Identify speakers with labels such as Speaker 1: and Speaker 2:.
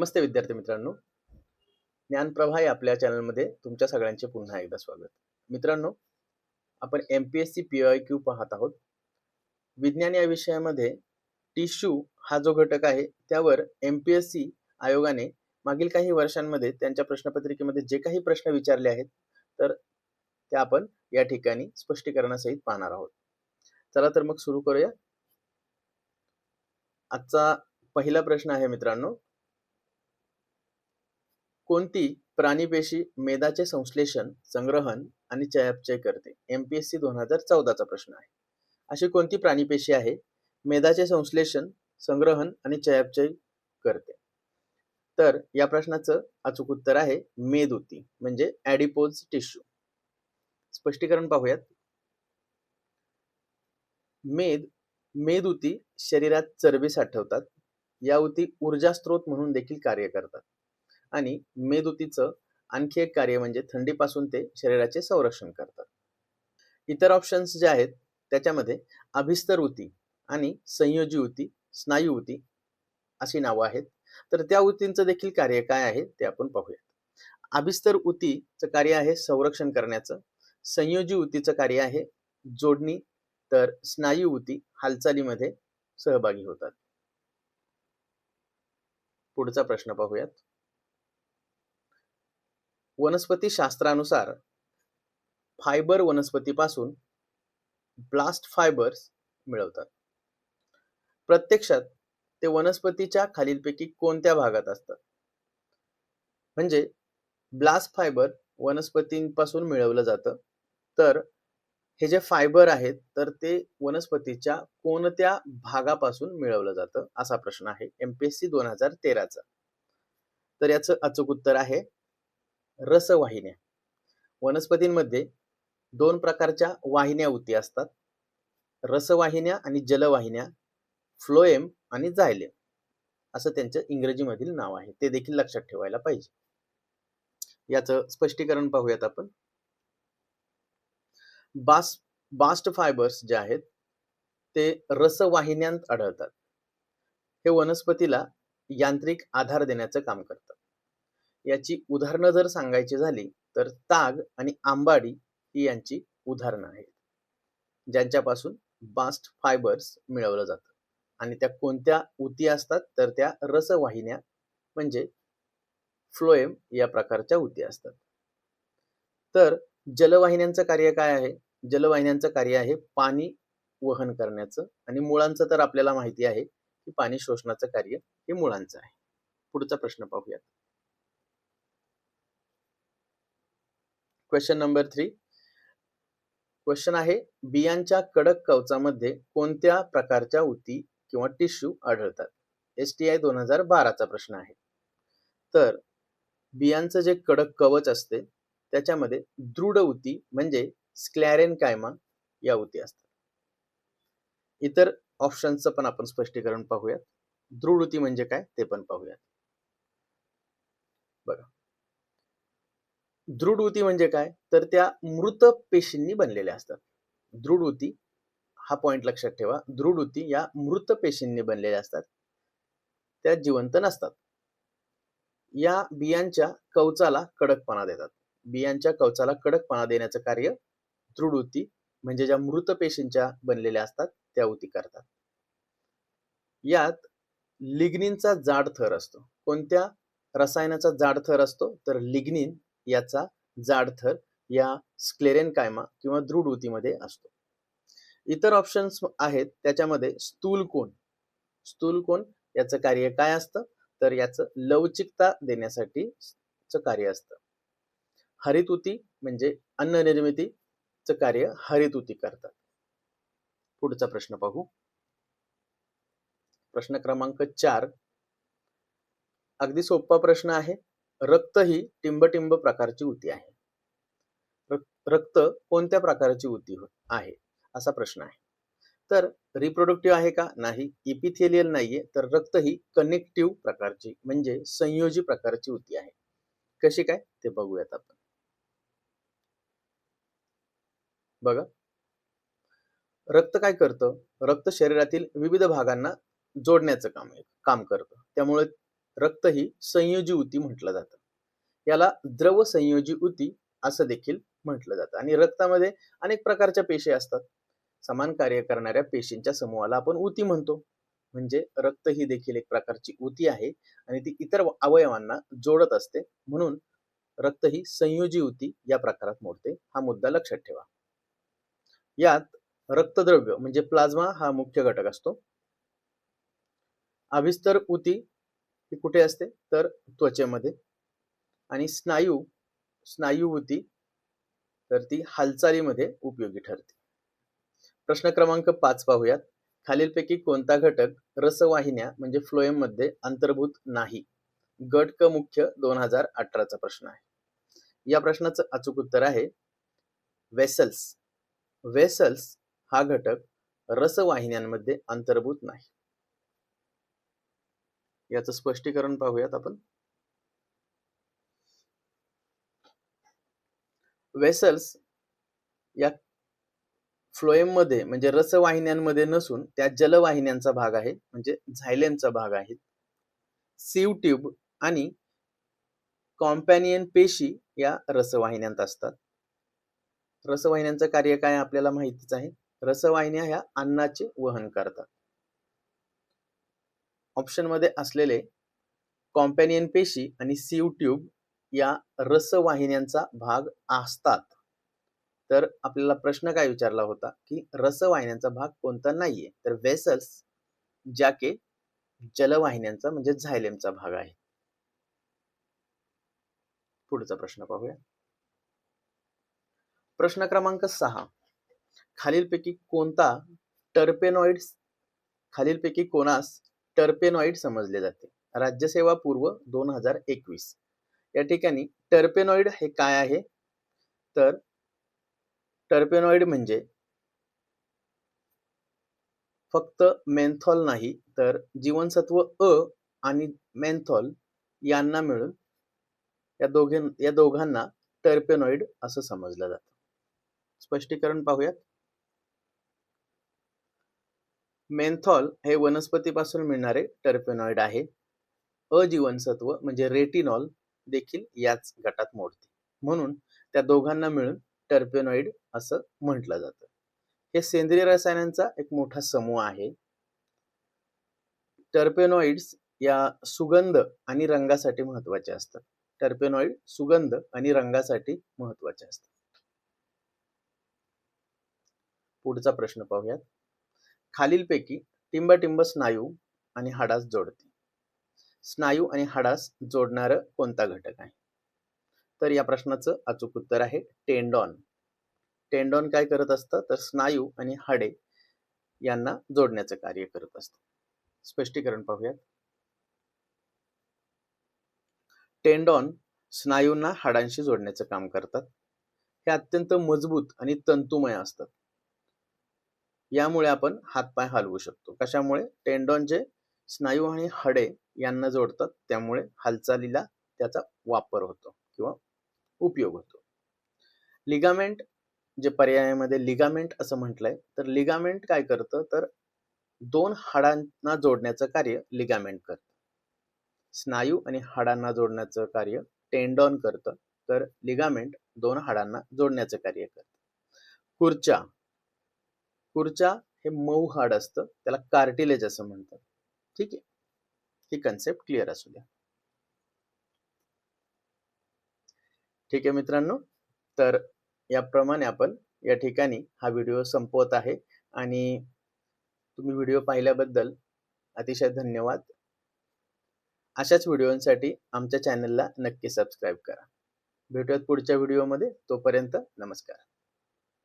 Speaker 1: नमस्ते विद्यार्थी मित्रांनो, ज्ञानप्रभा या आपल्या चॅनलमध्ये तुमच्या सगळ्यांचे पुन्हा एकदा स्वागत. मित्रांनो, आपण MPSC PYQ पाहत आहोत. विज्ञान या विषयामध्ये टिश्यू हा जो घटक आहे त्यावर MPSC आयोगाने मागील काही वर्षांमध्ये त्यांच्या प्रश्नपत्रिकेमध्ये जे काही प्रश्न विचारले आहेत तर ते आपण या ठिकाणी स्पष्टीकरणासहित पाहणार आहोत. चला तर मग सुरू करूया. आजचा पहिला प्रश्न आहे मित्रांनो, कोणती प्राणीपेशी मेदाचे संश्लेषण, संग्रहण आणि चयापचय करते? MPSC 2014 चा प्रश्न आहे. अशी कोणती प्राणीपेशी आहे मेदाचे संश्लेषण, संग्रहण आणि चयापचय करते? तर या प्रश्नाचं अचूक उत्तर आहे मेदउती म्हणजे ॲडिपोज टिश्यू. स्पष्टीकरण पाहूयात. मेदउती शरीरात चरबी साठवतात. या उती ऊर्जा स्रोत म्हणून देखील कार्य करतात आणि मेदउतीचं आणखी एक कार्य म्हणजे थंडीपासून ते शरीराचे संरक्षण करतात. इतर ऑप्शन्स जे आहेत त्याच्यामध्ये अभिस्तर उती आणि संयोजी उती, स्नायू उती अशी नावं आहेत. तर त्या उतींचं देखील कार्य काय आहे ते आपण पाहूया. अभिस्तर उतीचं कार्य आहे संरक्षण करण्याचं, संयोजी उतीचं कार्य आहे जोडणी, तर स्नायू उती हालचालीमध्ये सहभागी होतात. पुढचा प्रश्न पाहूयात. वनस्पती शास्त्रानुसार फायबर वनस्पतीपासून ब्लास्ट फायबर्स मिळवतात. प्रत्यक्षात ते वनस्पतीच्या खालीलपैकी कोणत्या भागात असतात? म्हणजे ब्लास्ट फायबर वनस्पतींपासून मिळवलं जातं, तर हे जे फायबर आहेत तर ते वनस्पतीच्या कोणत्या भागापासून मिळवलं जातं असा प्रश्न आहे MPSC 2013 चा. तर याचं अचूक उत्तर आहे रसवाहिन्या. वनस्पतींमध्ये दोन प्रकारच्या वाहिन्या उती असतात, रसवाहिन्या आणि जलवाहिन्या, फ्लोएम आणि जायलेम असं त्यांचं इंग्रजीमधील नाव आहे. ते देखील लक्षात ठेवायला पाहिजे. याचं स्पष्टीकरण पाहूयात आपण. बास्ट फायबर्स जे आहेत ते रसवाहिन्यांत आढळतात. हे वनस्पतीला यांत्रिक आधार देण्याचं काम करतात. याची उदाहरणं जर सांगायची झाली तर ताग आणि आंबाडी ही यांची उदाहरणं आहेत, ज्यांच्यापासून बास्ट फायबर्स मिळवलं जातं. आणि त्या कोणत्या उती असतात तर त्या रसवाहिन्या म्हणजे फ्लोएम या प्रकारच्या उती असतात. तर जलवाहिन्यांचं कार्य काय आहे? जलवाहिन्यांचं कार्य आहे पाणी वहन करण्याचं आणि मुळांचं तर आपल्याला माहिती आहे की पाणी शोषणाचं कार्य हे मुळांचं आहे. पुढचा प्रश्न पाहूयात. Question number 3. क्वेश्चन आहे, बियांच्या कडक कवचामध्ये कोणत्या प्रकारच्या उती किंवा टिश्यू आढळतात? STI 2012 चा प्रश्न आहे. तर बियांचं जे कडक कवच असते त्याच्यामध्ये दृढ उती म्हणजे स्क्लॅरेन्कायमा या उती असतात. इतर ऑप्शन्सचं पण आपण स्पष्टीकरण पाहूयात. दृढ उती म्हणजे काय ते पण पाहूयात. बघा, दृढ उती म्हणजे काय तर त्या मृत पेशींनी बनलेल्या असतात. दृढ उती हा पॉइंट लक्षात ठेवा. दृढ उती या मृत पेशींनी बनलेल्या असतात, त्या जिवंत नसतात. या बियांच्या कवचाला कडकपणा देतात. बियांच्या कवचाला कडकपणा देण्याचं कार्य दृढ उती म्हणजे ज्या मृत पेशींच्या बनलेल्या असतात त्या उती करतात. यात लिग्निनचा जाड थर असतो. कोणत्या रसायनाचा जाड थर असतो तर लिग्निन याचा जाड थर या स्क्लेरेन्कायमा किंवा दृढ उतीमध्ये असतो. इतर ऑप्शन्स आहेत त्याच्यामध्ये स्थूल कोन याचं कार्य काय असतं तर याचं लवचिकता देण्यासाठी कार्य असतं. हरित उती म्हणजे अन्न निर्मितीचं कार्य हरित उती करतात. पुढचा प्रश्न पाहू. प्रश्न क्रमांक 4. अगदी सोपा प्रश्न आहे. रक्त ही टिंबटिंब प्रकारची उती आहे. रक्त कोणत्या प्रकारची उती आहे असा प्रश्न आहे. तर रिप्रोडक्टिव्ह आहे का? नाही. इपिथेलियल नाहीये. तर रक्त ही कनेक्टिव्ह प्रकारची म्हणजे संयोजी प्रकारची उती आहे. कशी काय ते बघूयात आपण. बघा, रक्त काय करतं? रक्त शरीरातील विविध भागांना जोडण्याचं काम करतं. त्यामुळे रक्त ही संयोजी ऊती म्हटलं जातं. याला द्रव संयोजी ऊती असं देखील म्हटलं जातं. आणि रक्तामध्ये अनेक प्रकारच्या पेशी असतात. समान कार्य करणाऱ्या पेशींच्या समूहाला आपण ऊती म्हणतो. म्हणजे रक्त ही देखील एक प्रकारची ऊती आहे आणि ती इतर अवयवांना जोडत असते. म्हणून रक्त ही संयोजी ऊती या प्रकारात मोडते. हा मुद्दा लक्षात ठेवा. यात रक्तद्रव्य म्हणजे प्लाझ्मा हा मुख्य घटक असतो. अभिस्तर ऊती ही कुठे असते तर त्वचेमध्ये. आणि स्नायू ऊती तर ती हालचालीमध्ये उपयोगी ठरते. प्रश्न क्रमांक 5 पाहूयात. खालीलपैकी कोणता घटक रसवाहिन्या म्हणजे फ्लोएम मध्ये अंतर्भूत नाही? गट क मुख्य 2018 चा प्रश्न आहे. या प्रश्नाचं अचूक उत्तर आहे वेसल्स. वेसल्स हा घटक रसवाहिन्यांमध्ये अंतर्भूत नाही. याचं स्पष्टीकरण पाहूयात आपण. वेसल्स या फ्लोएम मध्ये म्हणजे रसवाहिन्यांमध्ये नसून त्या जलवाहिन्यांचा भाग आहे, म्हणजे झायलेमचा भाग आहे. सीव ट्यूब आणि कॉम्पॅनियन पेशी या रसवाहिन्यांत असतात. रसवाहिन्यांचं कार्य काय आपल्याला माहितीच आहे. रसवाहिन्या ह्या अन्नाचे वहन करतात. ऑप्शन मध्ये असलेले कॉम्पॅनियन पेशी आणि सीव ट्यूब या रसवाहिन्यांचा भाग असतात. तर आपल्याला प्रश्न काय विचारला होता की रसवाहिन्यांचा भाग कोणता नाहीये? तर वेसल्स ज्या के जलवाहिन्यांचा म्हणजे झायलेमचा भाग आहे. पुढचा प्रश्न पाहूया. प्रश्न क्रमांक 6. खालीलपैकी कोणास टर्पेनॉइड समजले जाते? राज्यसेवा पूर्व 2021. या ठिकाणी टर्पेनॉइड हे काय आहे? तर टर्पेनॉइड म्हणजे फक्त मेन्थॉल नाही तर जीवनसत्व अ आणि मेन्थॉल यांना मिळून या दोघांना टर्पेनॉइड असं समजलं जातं. स्पष्टीकरण पाहूयात. मेन्थॉल हे वनस्पतीपासून मिळणारे टर्पेनॉइड आहे. अजीवनसत्व म्हणजे रेटिनॉल देखील याच गटात मोडते. म्हणून त्या दोघांना मिळून टर्पेनॉइड असं म्हटलं जातं. हे सेंद्रिय रसायनांचा एक मोठा समूह आहे. टर्पेनॉइड्स या सुगंध आणि रंगासाठी महत्वाचे असतात. टर्पेनॉइड सुगंध आणि रंगासाठी महत्वाचे असतात. पुढचा प्रश्न पाहूयात. खालीलपैकी टिंबटिंब स्नायू आणि हाडास जोडते. स्नायू आणि हाडास जोडणारं कोणता घटक आहे? तर या प्रश्नाचं अचूक उत्तर आहे टेंडॉन. टेंडॉन काय करत असतं तर स्नायू आणि हाडे यांना जोडण्याचं कार्य करत असतं. स्पष्टीकरण पाहूयात. टेंडॉन स्नायूंना हाडांशी जोडण्याचं काम करतात. हे अत्यंत मजबूत आणि तंतुमय असतात. यामुळे आपण हातपाय हलवू शकतो. कशामुळे? टेंडॉन जे स्नायू आणि हाडे यांना जोडतात, त्यामुळे हालचालीला त्याचा वापर होतो किंवा उपयोग होतो. लिगामेंट जे पर्यायामध्ये लिगामेंट असं म्हटलंय, तर लिगामेंट काय करतं तर दोन हाडांना जोडण्याचं कार्य लिगामेंट करतं. स्नायू आणि हाडांना जोडण्याचं कार्य टेंडॉन करतं, तर लिगामेंट दोन हाडांना जोडण्याचं कार्य करतं. खुर्चा हे मऊ हाड असतं, त्याला कार्टिलेज असं म्हणतात. ठीक आहे, ही कन्सेप्ट क्लिअर असू द्या. ठीक आहे मित्रांनो, तर याप्रमाणे आपण या ठिकाणी हा व्हिडिओ संपवत आहे आणि तुम्ही व्हिडिओ पाहिल्याबद्दल अतिशय धन्यवाद. अशाच व्हिडिओंसाठी आमच्या चॅनलला नक्की सबस्क्राईब करा. भेटूयात पुढच्या व्हिडिओमध्ये. तोपर्यंत नमस्कार.